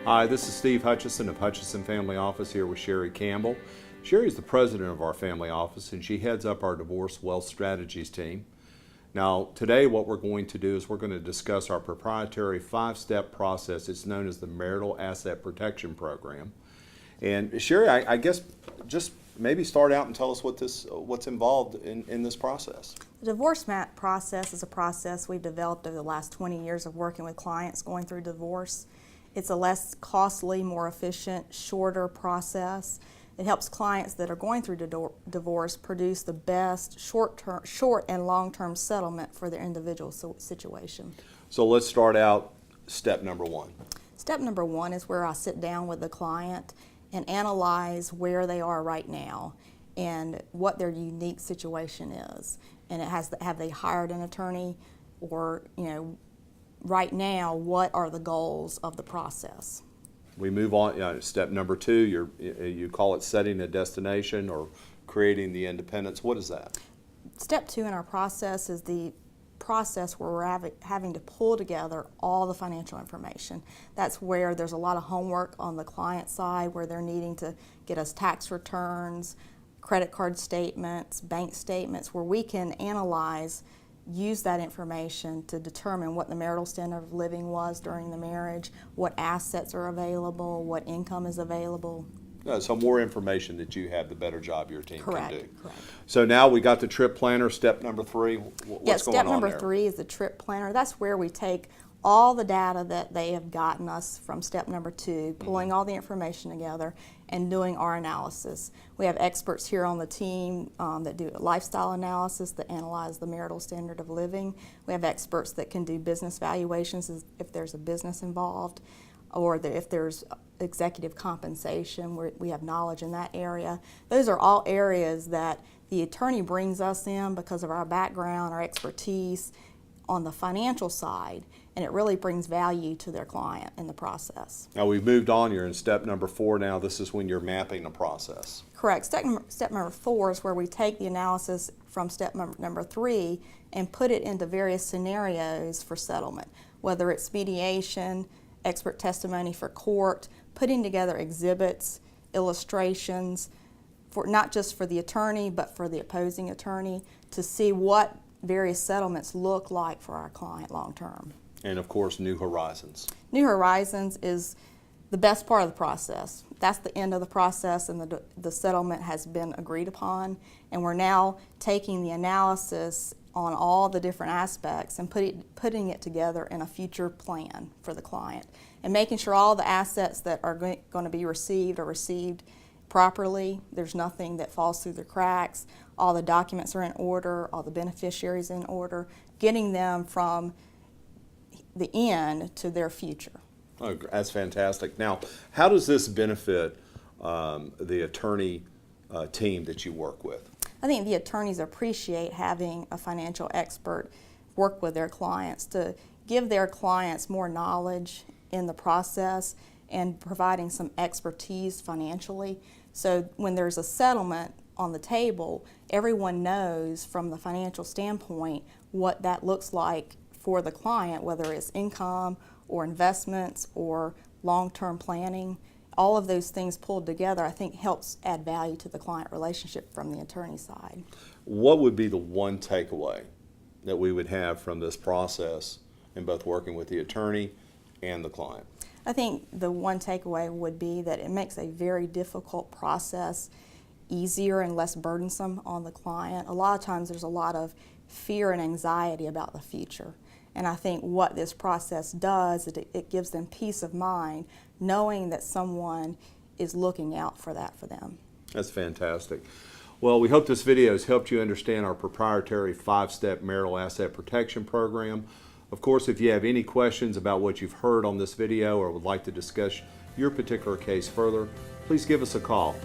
Hi, this is Steve Hutchinson of Hutchinson Family Office here with Sherry Campbell. Sherry is the president of our family office and she heads up our divorce wealth strategies team. Now today what we're going to do is we're going to discuss our proprietary 5-step process. It's known as the Marital Asset Protection Program. And Sherry, I guess just maybe start out and tell us what's involved in this process. The divorce MAPP process is a process we've developed over the last 20 years of working with clients going through divorce. It's a less costly, more efficient, shorter process. It helps clients that are going through divorce produce the best short and long-term settlement for their individual situation. So let's start out step number one. Step number one is where I sit down with the client and analyze where they are right now and what their unique situation is. And it has have they hired an attorney, or right now, what are the goals of the process? We move on. Step number two, you call it setting a destination or creating the independence. What is that? Step two in our process is the process where we're having to pull together all the financial information. That's where there's a lot of homework on the client side, where they're needing to get us tax returns, credit card statements, bank statements, where we can analyze, use that information to determine what the marital standard of living was during the marriage, what assets are available, what income is available. So more information that you have, the better job your team can do. Correct. So now we got the trip planner, step number three. What's going on there? Step number three is the trip planner. That's where we take all the data that they have gotten us from step number two, pulling all the information together and doing our analysis. We have experts here on the team that do lifestyle analysis, that analyze the marital standard of living. We have experts that can do business valuations if there's a business involved, or if there's executive compensation, we have knowledge in that area. Those are all areas that the attorney brings us in because of our background, our expertise on the financial side, and it really brings value to their client in the process. Now we've moved on, you're in step number four now. This is when you're mapping a process. Correct. Step number four is where we take the analysis from step number three and put it into various scenarios for settlement, whether it's mediation, expert testimony for court, putting together exhibits, illustrations, for not just for the attorney but for the opposing attorney, to see what various settlements look like for our client long term. And of course, New Horizons. New Horizons is the best part of the process. That's the end of the process, and the settlement has been agreed upon, and we're now taking the analysis on all the different aspects and putting it together in a future plan for the client, and making sure all the assets that are going to be received are received properly. There's nothing that falls through the cracks. All the documents are in order, all the beneficiaries in order, getting them from the end to their future. Oh, that's fantastic. Now, how does this benefit the attorney team that you work with? I think the attorneys appreciate having a financial expert work with their clients to give their clients more knowledge in the process and providing some expertise financially. So when there's a settlement on the table, everyone knows from the financial standpoint what that looks like for the client, whether it's income or investments or long-term planning. All of those things pulled together, I think, helps add value to the client relationship from the attorney side. What would be the one takeaway that we would have from this process in both working with the attorney and the client? I think the one takeaway would be that it makes a very difficult process easier and less burdensome on the client. A lot of times there's a lot of fear and anxiety about the future. And I think what this process does is it gives them peace of mind, knowing that someone is looking out for that for them. That's fantastic. Well, we hope this video has helped you understand our proprietary 5-step marital asset protection program. Of course, if you have any questions about what you've heard on this video or would like to discuss your particular case further, please give us a call.